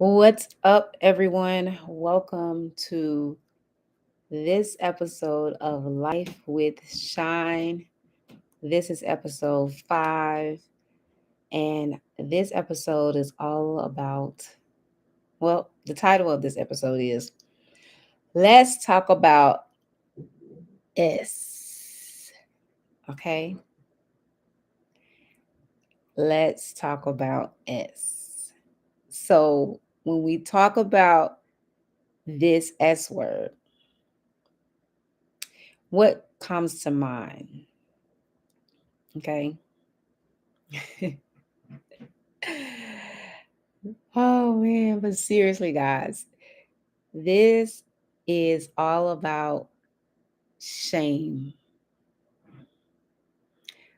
What's up, everyone? Welcome to this episode of Life with Shine. This is episode 5, and this episode is all about, the title of this episode is Let's Talk About S. Okay? Let's talk about S. So, when we talk about this S word, what comes to mind? Okay. Oh man, but seriously, guys, this is all about shame.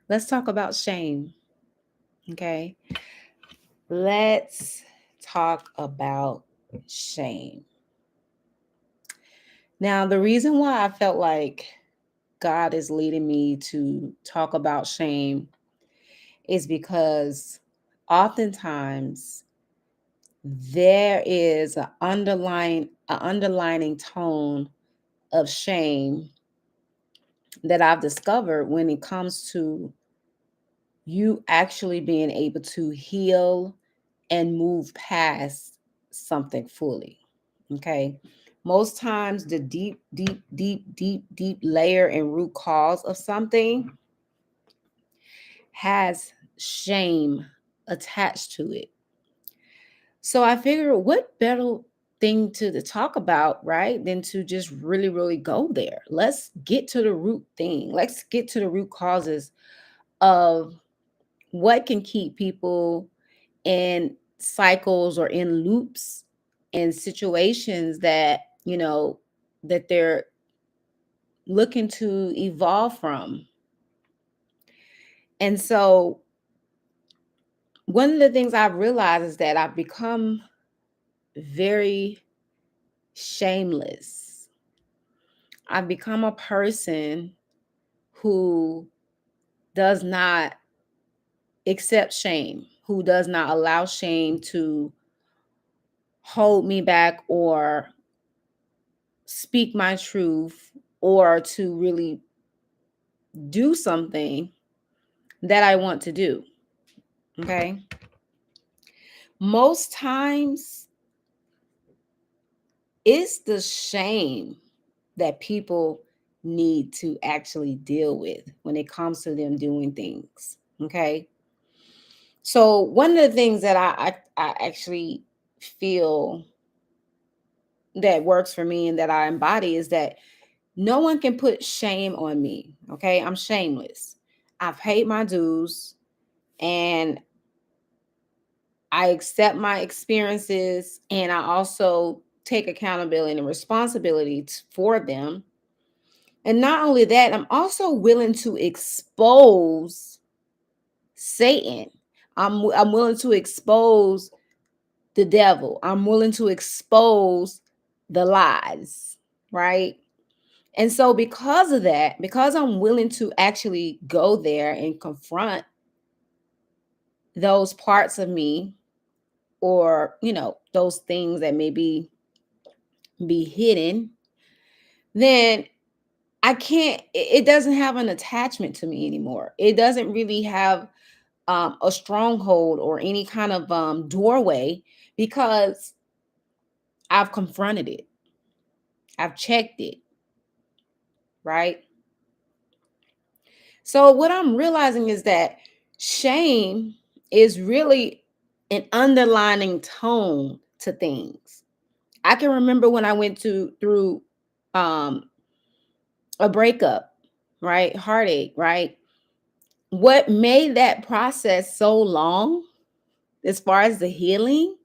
Let's talk about shame. Okay. Let's talk about shame. Now, the reason why I felt like God is leading me to talk about shame is because oftentimes there is an underlining tone of shame that I've discovered when it comes to you actually being able to heal and move past something fully. Okay. Most times, the deep layer and root cause of something has shame attached to it. So I figure what better thing to talk about, right, than to just really go there. Let's get to the root thing. Let's get to the root causes of what can keep people in cycles or in loops and situations that, that they're looking to evolve from. And so one of the things I've realized is that I've become very shameless. I've become a person who does not accept shame, who does not allow shame to hold me back or speak my truth or to really do something that I want to do. Okay. Most times it's the shame that people need to actually deal with when it comes to them doing things. Okay. So one of the things that I actually feel that works for me and that I embody is that no one can put shame on me. Okay. I'm shameless. I've paid my dues and I accept my experiences and I also take accountability and responsibility for them. And not only that, I'm also willing to expose Satan. I'm willing to expose the devil. I'm willing to expose the lies, right? And so because of that, because I'm willing to actually go there and confront those parts of me or, those things that maybe be hidden, then I can't, it doesn't have an attachment to me anymore. It doesn't really have a stronghold or any kind of doorway because I've confronted it, I've checked it, right? So, what I'm realizing is that shame is really an underlining tone to things. I can remember when I went through um, a breakup, right? Heartache, right? What made that process so long, as far as the healing,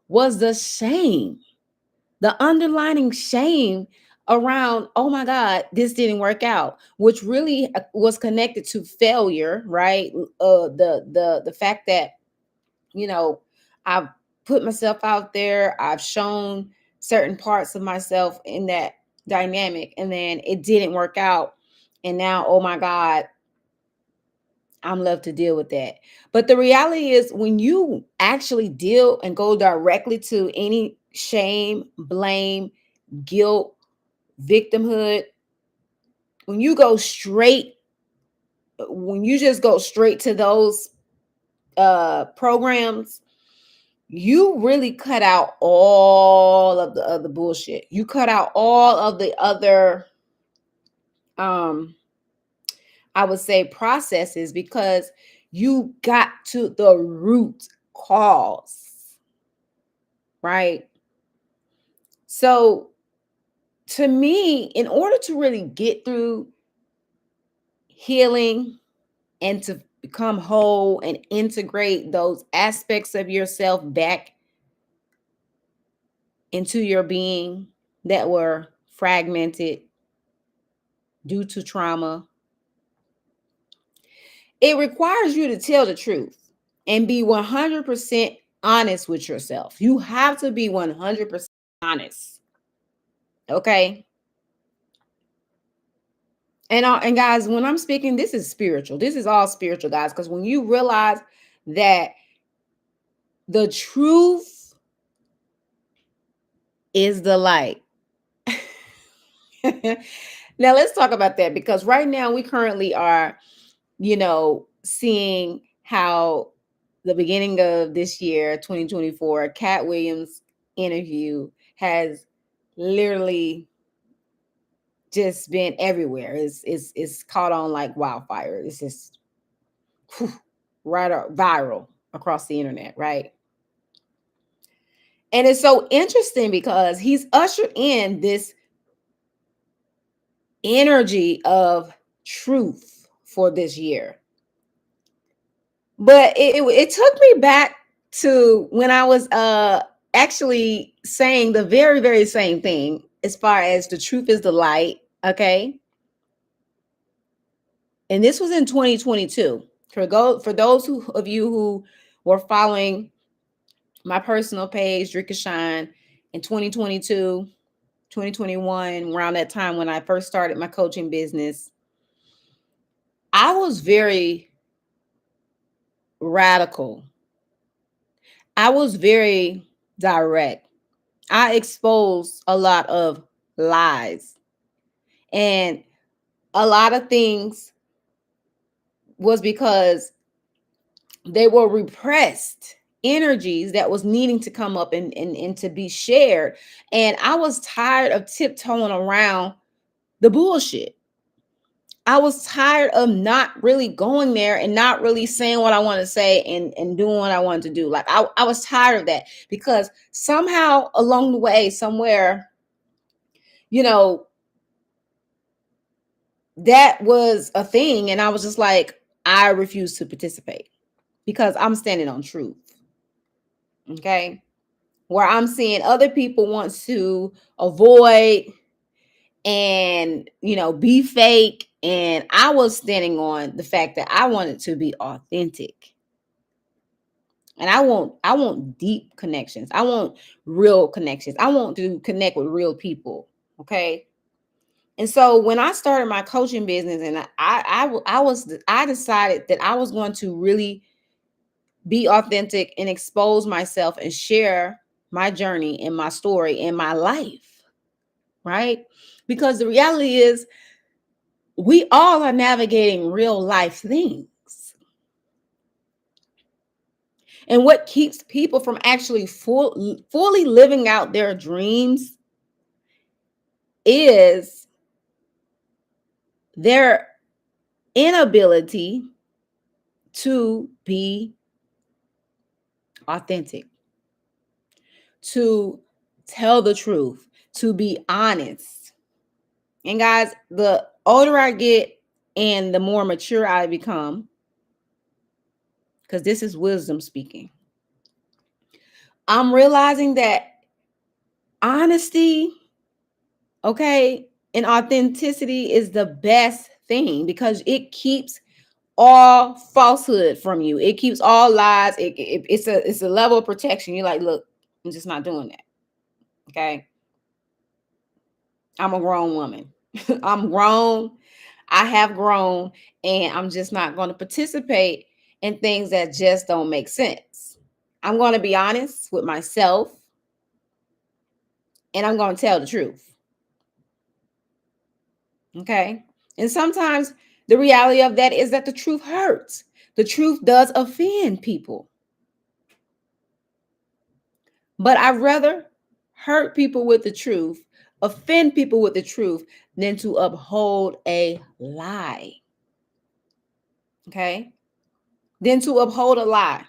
was the shame, the underlining shame around, oh my God, this didn't work out, which really was connected to failure, right? The fact that, you know, I've put myself out there, I've shown certain parts of myself in that dynamic, and then it didn't work out. And now, oh my God, I'm love to deal with that. But the reality is when you actually deal and go directly to any shame, blame, guilt, victimhood, when you go straight, when you just go straight to those programs, you really cut out all of the other bullshit. You cut out all of the other um I would say processes, because you got to the root cause, right? So to me, in order to really get through healing and to become whole and integrate those aspects of yourself back into your being that were fragmented due to trauma, it requires you to tell the truth and be 100% honest with yourself. You have to be 100% honest. Okay? And guys, when I'm speaking, this is spiritual. This is all spiritual, guys, because when you realize that the truth is the light. Now let's talk about that, because right now we currently are, seeing how the beginning of this year, 2024, Cat Williams interview has literally just been everywhere. It's caught on like wildfire. It's just whew, viral across the internet, right? And it's so interesting because he's ushered in this energy of truth for this year. But it took me back to when I was actually saying the very, very same thing, as far as the truth is the light. Okay. And this was in 2022. For those of you who were following my personal page, Drika Shine, in 2022, 2021, around that time when I first started my coaching business, I was very radical. I was very direct. I exposed a lot of lies, and a lot of things was because they were repressed energies that was needing to come up and to be shared. And I was tired of tiptoeing around the bullshit. I was tired of not really going there and not really saying what I want to say and doing what I wanted to do. Like I was tired of that, because somehow along the way, somewhere, you know, that was a thing. And I was just like, I refuse to participate because I'm standing on truth. Okay. Where I'm seeing other people want to avoid and, be fake. And I was standing on the fact that I wanted to be authentic. And I want deep connections. I want real connections. I want to connect with real people. Okay. And so when I started my coaching business, and I decided that I was going to really be authentic and expose myself and share my journey and my story and my life, right? Because the reality is we all are navigating real life things. And what keeps people from actually fully living out their dreams is their inability to be authentic, to tell the truth, to be honest. And guys, the older I get and the more mature I become, because this is wisdom speaking, I'm realizing that honesty, okay, and authenticity is the best thing, because it keeps all falsehood from you. It keeps all lies. It's a level of protection. You're like, look, I'm just not doing that. Okay. I'm a grown woman. I'm grown. I have grown, and I'm just not going to participate in things that just don't make sense. I'm going to be honest with myself, and I'm going to tell the truth. Okay. And sometimes the reality of that is that the truth hurts. The truth does offend people. But I'd rather hurt people with the truth, offend people with the truth, than to uphold a lie. Okay? Than to uphold a lie.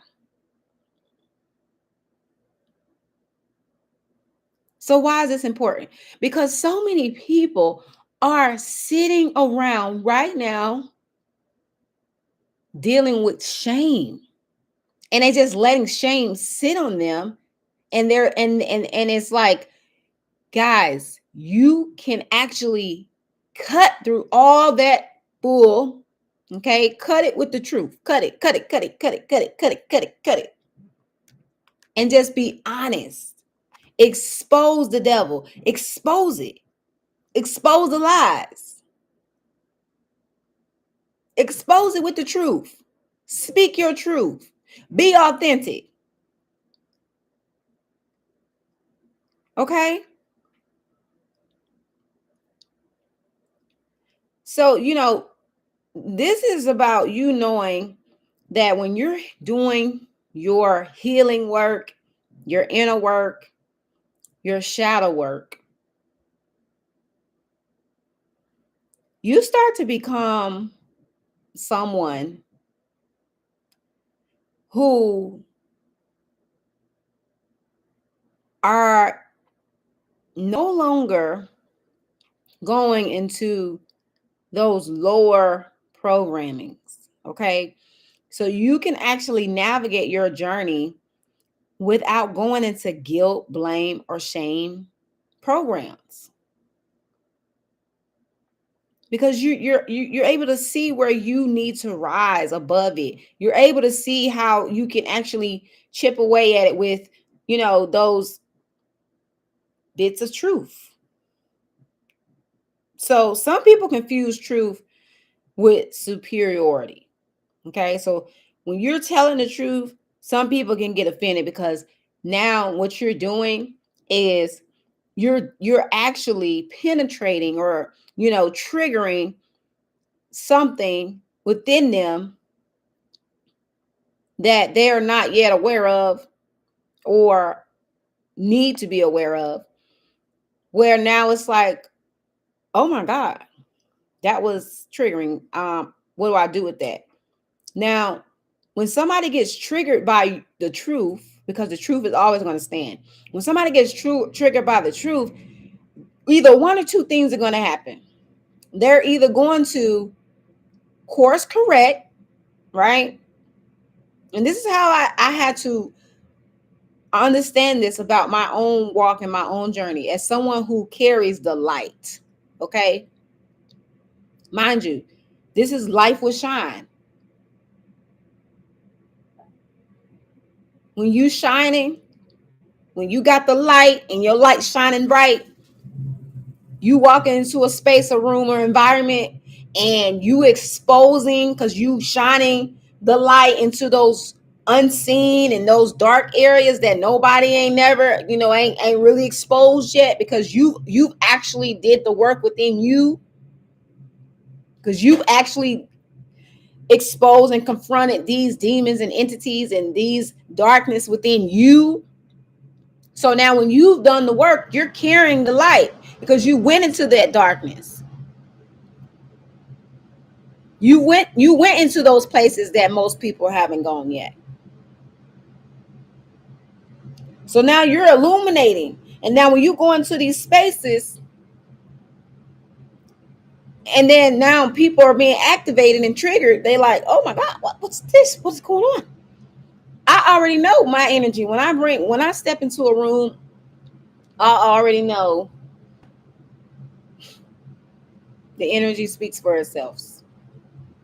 So, why is this important? Because so many people are sitting around right now dealing with shame, and they just letting shame sit on them. And they're and it's like, guys, you can actually cut through all that bull. Okay, cut it with the truth. Cut it, cut it, cut it, cut it, cut it, cut it, cut it, cut it, and just be honest. Expose the devil. Expose it. Expose the lies. Expose it with the truth. Speak your truth. Be authentic. Okay? So, this is about you knowing that when you're doing your healing work, your inner work, your shadow work, you start to become someone who are no longer going into those lower programmings. Okay. So you can actually navigate your journey without going into guilt, blame, or shame programs. Because you're able to see where you need to rise above it. You're able to see how you can actually chip away at it with, those bits of truth. So some people confuse truth with superiority. Okay, so when you're telling the truth, some people can get offended because now what you're doing is you're actually penetrating or triggering something within them that they're not yet aware of or need to be aware of, where now it's like, oh my God, that was triggering. What do I do with that? Now, when somebody gets triggered by the truth, because the truth is always going to stand, when somebody gets triggered by the truth, either one or two things are going to happen. They're either going to course correct, right? And this is how I had to understand this about my own walk and my own journey as someone who carries the light. Okay. Mind you, this is life with shine. When you shining, when you got the light and your light shining bright, you walk into a space, a room, or environment, and you exposing because you shining the light into those unseen and those dark areas that nobody ain't never ain't really exposed yet, because you've actually did the work within you, because you've actually exposed and confronted these demons and entities and these darkness within you. So now when you've done the work, you're carrying the light because you went into that darkness. You went into those places that most people haven't gone yet. So now you're illuminating. And now when you go into these spaces, and then now people are being activated and triggered, they like, oh my God, what's this? What's going on? I already know my energy. When I step into a room, I already know the energy speaks for itself.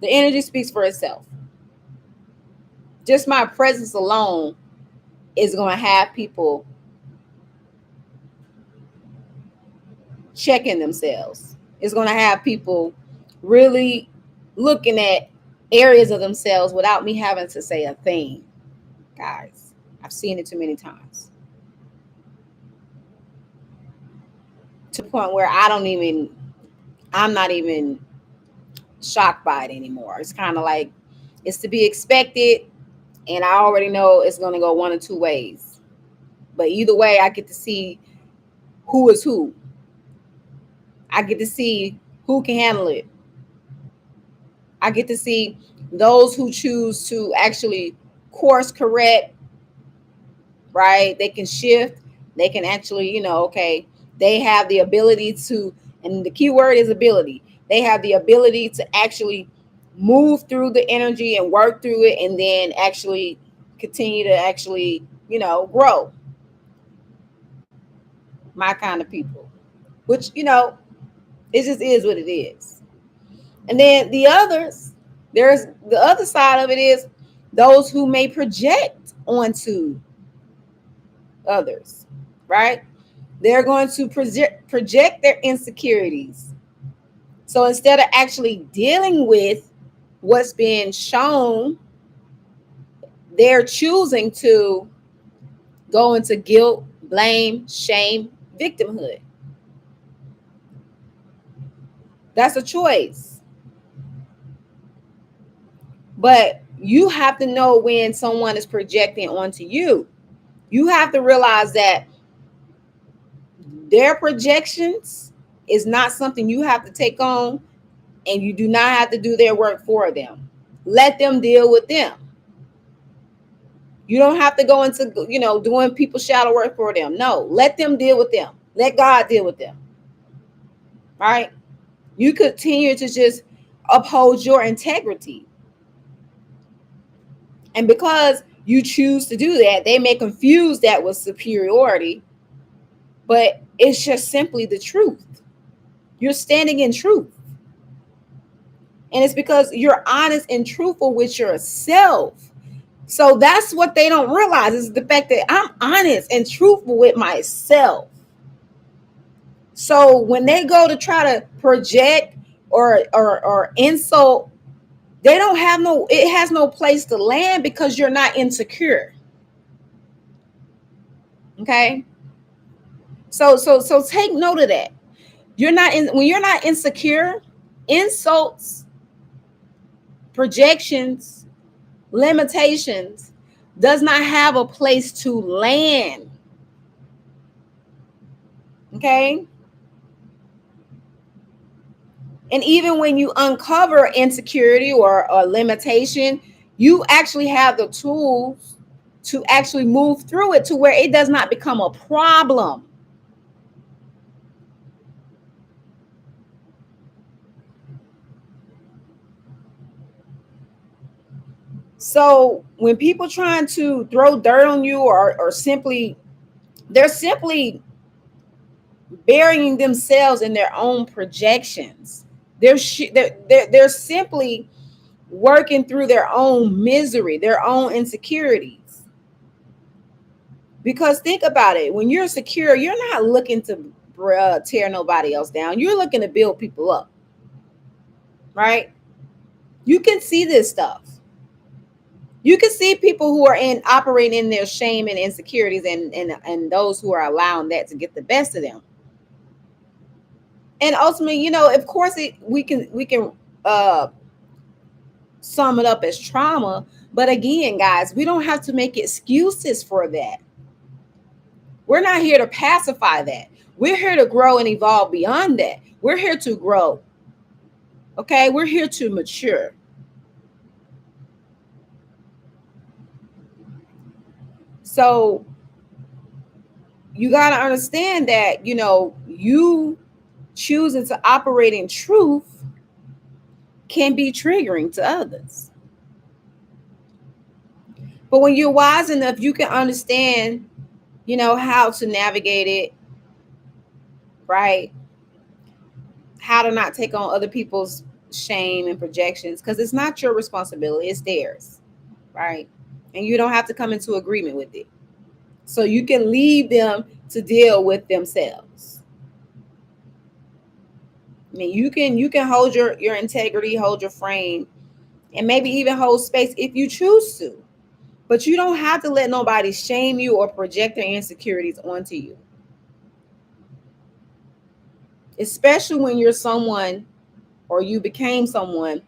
The energy speaks for itself. Just my presence alone is going to have people checking themselves. It's going to have people really looking at areas of themselves without me having to say a thing. Guys, I've seen it too many times. To the point where I'm not even shocked by it anymore. It's kind of like it's to be expected, and I already know it's going to go one or two ways. But either way, I get to see who is who. I get to see who can handle it. I get to see those who choose to actually course correct, right? They can shift. They can actually, okay, they have the ability to, and the key word is ability. They have the ability to actually move through the energy and work through it, and then actually continue to actually, grow. My kind of people, which, it just is what it is. And then there's the other side of it is those who may project onto others, right? They're going to project their insecurities. So instead of actually dealing with what's being shown, they're choosing to go into guilt, blame, shame, victimhood. That's a choice. But you have to know when someone is projecting onto you. You have to realize that their projections is not something you have to take on, and you do not have to do their work for them. Let them deal with them. You don't have to go into, doing people's shadow work for them. No, let them deal with them. Let God deal with them. All right? You continue to just uphold your integrity. And because you choose to do that, they may confuse that with superiority, but it's just simply the truth. You're standing in truth. And it's because you're honest and truthful with yourself. So that's what they don't realize, is the fact that I'm honest and truthful with myself. So when they go to try to project or insult, it has no place to land because you're not insecure. Okay? So take note of that. When you're not insecure, insults, projections, limitations does not have a place to land. Okay? And even when you uncover insecurity or a limitation, you actually have the tools to actually move through it to where it does not become a problem. So when people trying to throw dirt on you or simply, they're simply burying themselves in their own projections. They're simply working through their own misery, their own insecurities. Because think about it, when you're secure, you're not looking to tear nobody else down. You're looking to build people up, right? You can see this stuff. You can see people who are operating in their shame and insecurities, and those who are allowing that to get the best of them. And ultimately, of course, we can sum it up as trauma. But again, guys, we don't have to make excuses for that. We're not here to pacify that. We're here to grow and evolve beyond that. We're here to grow. Okay, we're here to mature. So you got to understand that, you choosing to operate in truth can be triggering to others. But when you're wise enough, you can understand, how to navigate it, right? How to not take on other people's shame and projections, because it's not your responsibility, it's theirs, right? And you don't have to come into agreement with it. So you can leave them to deal with themselves. I mean, you can hold your integrity, hold your frame, and maybe even hold space if you choose to. But you don't have to let nobody shame you or project their insecurities onto you. Especially when you're someone or you became someone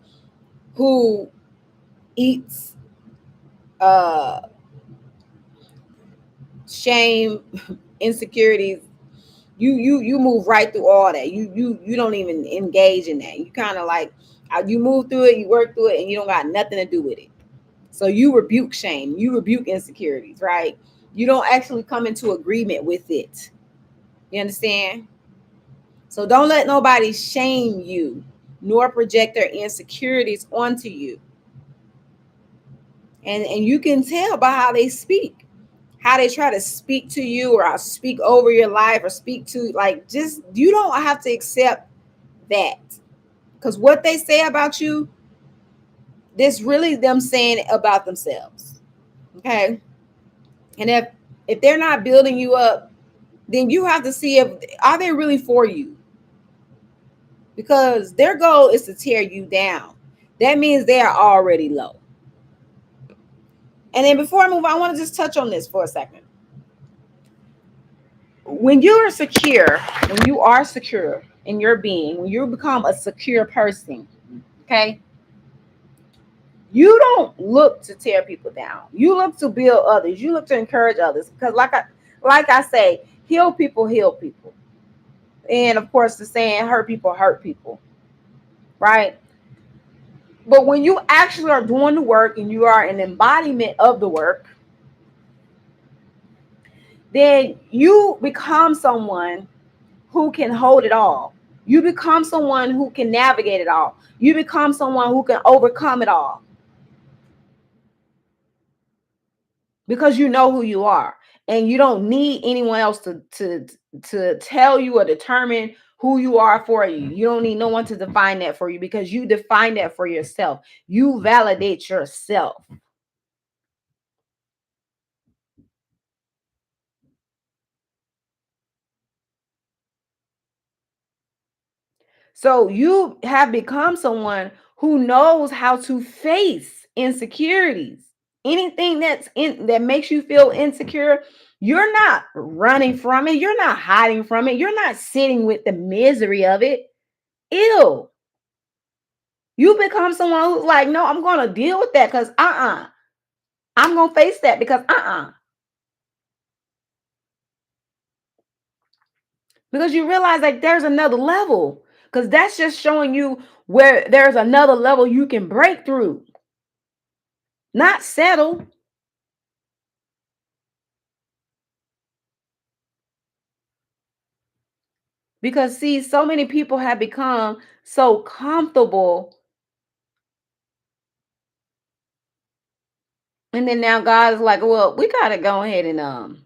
who eats uh shame, insecurities. You move right through all that. You don't even engage in that. You kind of like you move through it, you work through it, and you don't got nothing to do with it. So you rebuke shame, you rebuke insecurities, right? You don't actually come into agreement with it. You understand? So don't let nobody shame you nor project their insecurities onto you. And you can tell by how they speak, how they try to speak to you or speak over your life or speak to, like, just, you don't have to accept that, because what they say about you, this really them saying about themselves. Okay. And if they're not building you up, then you have to see if are they really for you, because their goal is to tear you down. That means they are already low. And then before I move on, I want to just touch on this for a second. When you are secure, when you are secure in your being, when you become a secure person, okay, you don't look to tear people down. You look to build others. You look to encourage others. Because like I say, heal people, heal people. And of course the saying, hurt people, right? But when you actually are doing the work and you are an embodiment of the work, then you become someone who can hold it all. You become someone who can navigate it all. You become someone who can overcome it all because you know who you are, and you don't need anyone else to tell you or determine who you are for you. You don't need no one to define that for you because you define that for yourself. You validate yourself. So you have become someone who knows how to face insecurities. Anything that makes you feel insecure, you're not running from it. You're not hiding from it. You're not sitting with the misery of it. Ew. You become someone who's like, no, I'm gonna deal with that because I'm gonna face that because because you realize like there's another level. Because that's just showing you where there's another level you can break through, not settle. Because see, so many people have become so comfortable, and then now God is like, well, we gotta go ahead and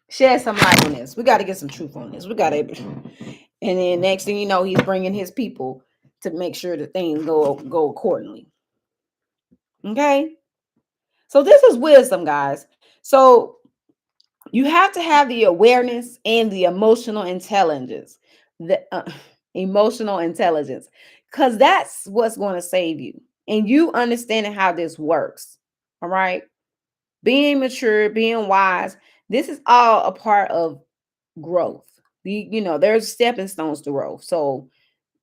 shed some light on this. We got to get some truth on this. We got to, and then next thing you know, He's bringing His people to make sure that things go accordingly. Okay, so this is wisdom, guys. So you have to have the awareness and the emotional intelligence, the emotional intelligence, because that's what's going to save you. And you understanding how this works. All right. Being mature, being wise, this is all a part of growth. There's stepping stones to growth. So,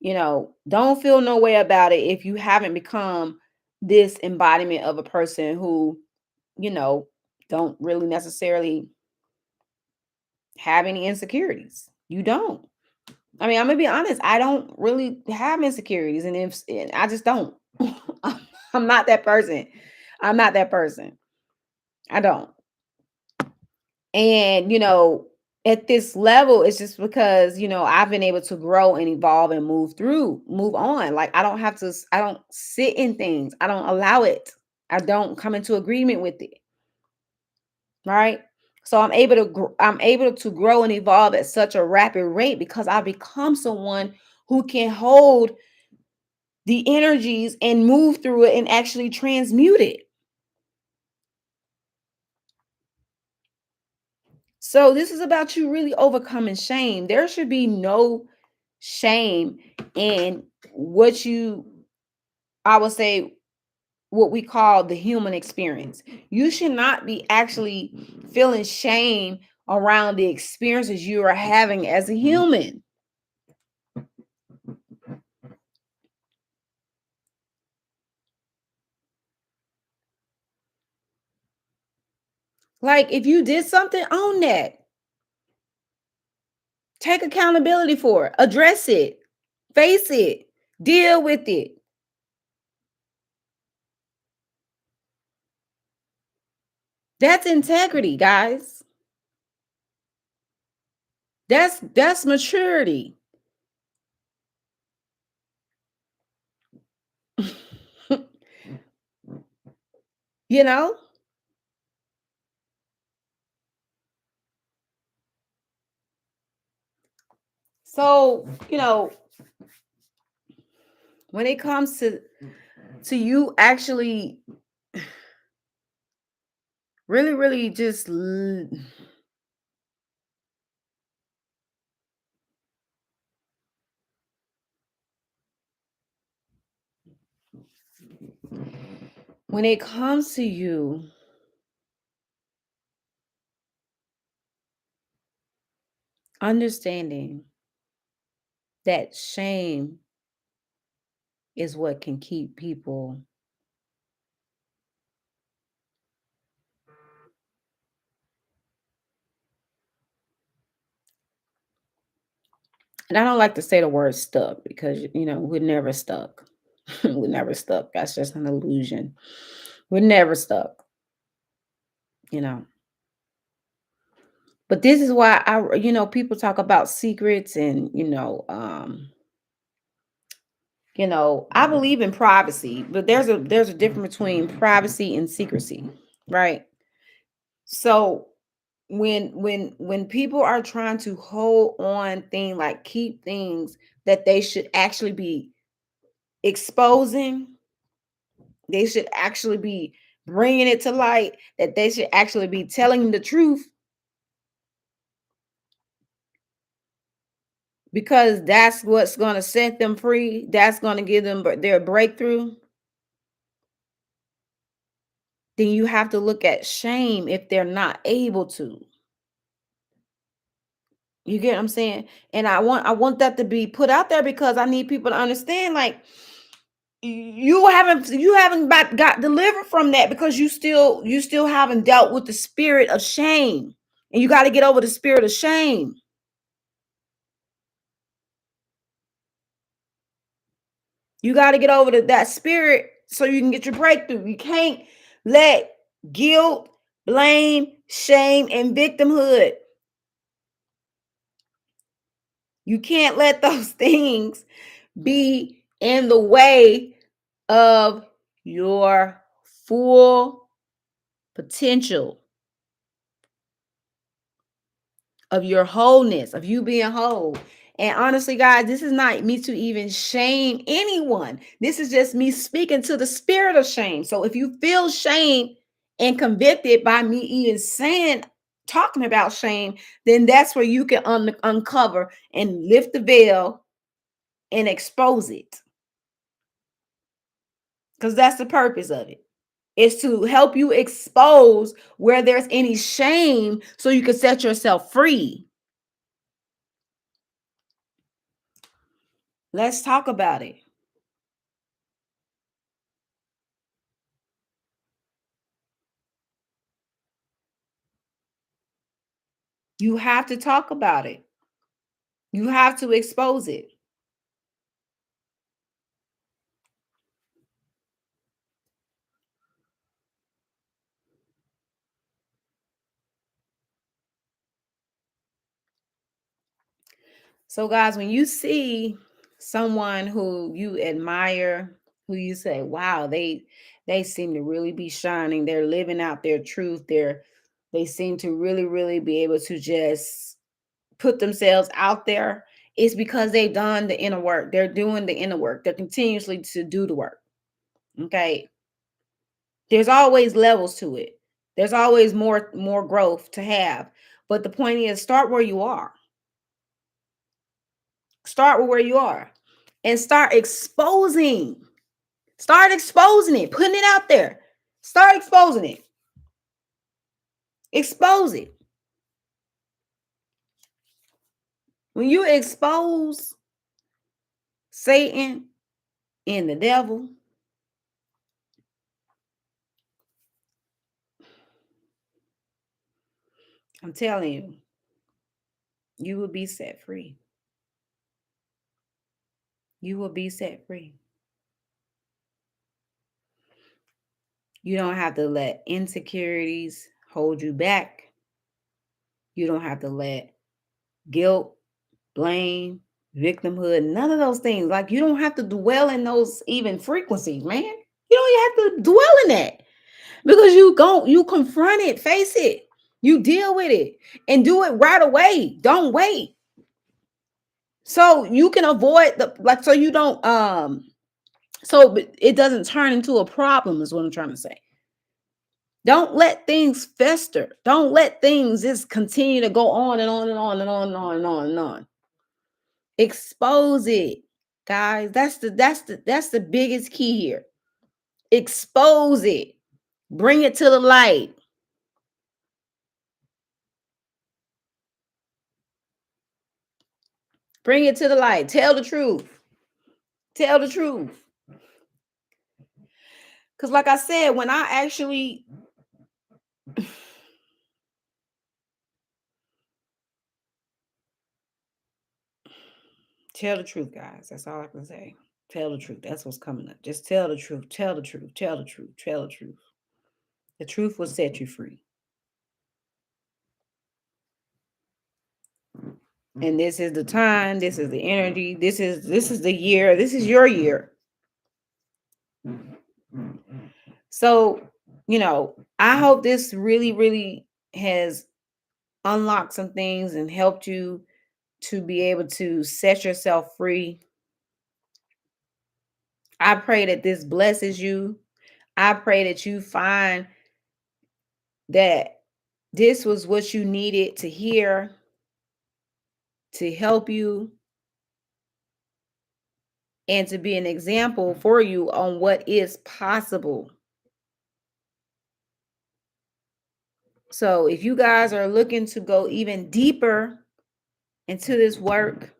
don't feel no way about it if you haven't become this embodiment of a person who, you know, don't really necessarily have any insecurities. You don't. I mean, I'm gonna be honest. I don't really have insecurities, and I just don't. I'm not that person. I'm not that person. I don't. And at this level, it's just because I've been able to grow and evolve and move on. Like I don't sit in things. I don't allow it. I don't come into agreement with it. Right? So I'm able to grow and evolve at such a rapid rate because I become someone who can hold the energies and move through it and actually transmute it. So this is about you really overcoming shame. There should be no shame in what you, I would say, what we call the human experience. You should not be actually feeling shame around the experiences you are having as a human. Like if you did something, own that. Take accountability for it. Address it. Face it. Deal with it. That's integrity, guys. That's maturity. You know? So, when it comes to you actually really really just when it comes to you understanding that shame is what can keep people, and I don't like to say the word stuck because we're never stuck. We're never stuck. That's just an illusion. We're never stuck, you know. But this is why people talk about secrets and I believe in privacy, but there's a difference between privacy and secrecy, right? So when people are trying to hold on thing like keep things that they should actually be exposing, they should actually be bringing it to light, that they should actually be telling the truth because that's what's going to set them free, that's going to give them their breakthrough, then you have to look at shame if they're not able to. You get what I'm saying? And I want that to be put out there because I need people to understand, like, you haven't got delivered from that because you still haven't dealt with the spirit of shame. And you got to get over the spirit of shame. You got to get over that spirit so you can get your breakthrough. You can't let guilt, blame, shame, and victimhood, you can't let those things be in the way of your full potential, of your wholeness, of you being whole. And honestly, guys, this is not me to even shame anyone. This is just me speaking to the spirit of shame. So if you feel shame and convicted by me even talking about shame, then that's where you can uncover and lift the veil and expose it. Because that's the purpose of it. Is to help you expose where there's any shame so you can set yourself free. Let's talk about it. You have to talk about it. You have to expose it. So, guys, when you see someone who you admire, who you say, wow, they seem to really be shining, they're living out their truth, they seem to really, really be able to just put themselves out there, it's because they've done the inner work. They're doing the inner work. They're continuously to do the work. Okay. There's always levels to it. There's always more growth to have. But the point is, start where you are. Start with where you are and start exposing. Start exposing it, putting it out there. Start exposing it. Expose it. When you expose Satan and the devil, I'm telling you, you will be set free. You will be set free. You don't have to let insecurities hold you back. You don't have to let guilt, blame, victimhood, none of those things. Like, you don't have to dwell in those even frequencies, man. You don't have to dwell in that because you confront it, face it, you deal with it and do it right away. Don't wait. So you can avoid so you don't so it doesn't turn into a problem is what I'm trying to say. Don't let things fester. Don't let things just continue to go on and on and on and on and on and on and on. Expose it, guys. That's the biggest key here. Expose it. Bring it to the light. Bring it to the light. Tell the truth. Tell the truth. Because like I said, when I actually tell the truth, guys. That's all I can say. Tell the truth. That's what's coming up. Just tell the truth. Tell the truth. Tell the truth. Tell the truth. The truth will set you free. And this is the time. This is the energy. This is the year. This is your year. So, I hope this really, really has unlocked some things and helped you to be able to set yourself free. I pray that this blesses you. I pray that you find that this was what you needed to hear to help you and to be an example for you on what is possible. So if you guys are looking to go even deeper into this work,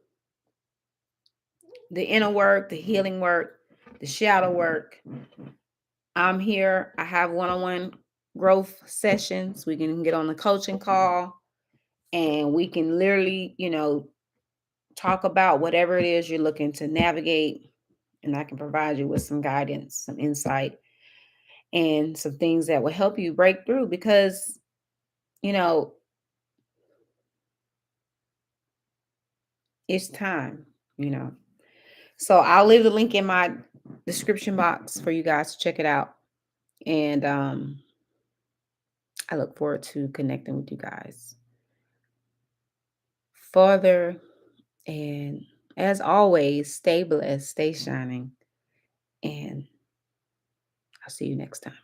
the inner work, the healing work, the shadow work, I'm here. I have one-on-one growth sessions. We can get on the coaching call and we can literally, talk about whatever it is you're looking to navigate. And I can provide you with some guidance, some insight, and some things that will help you break through because, it's time, So I'll leave the link in my description box for you guys to check it out. And I look forward to connecting with you guys further. And as always, stay blessed, stay shining, and I'll see you next time.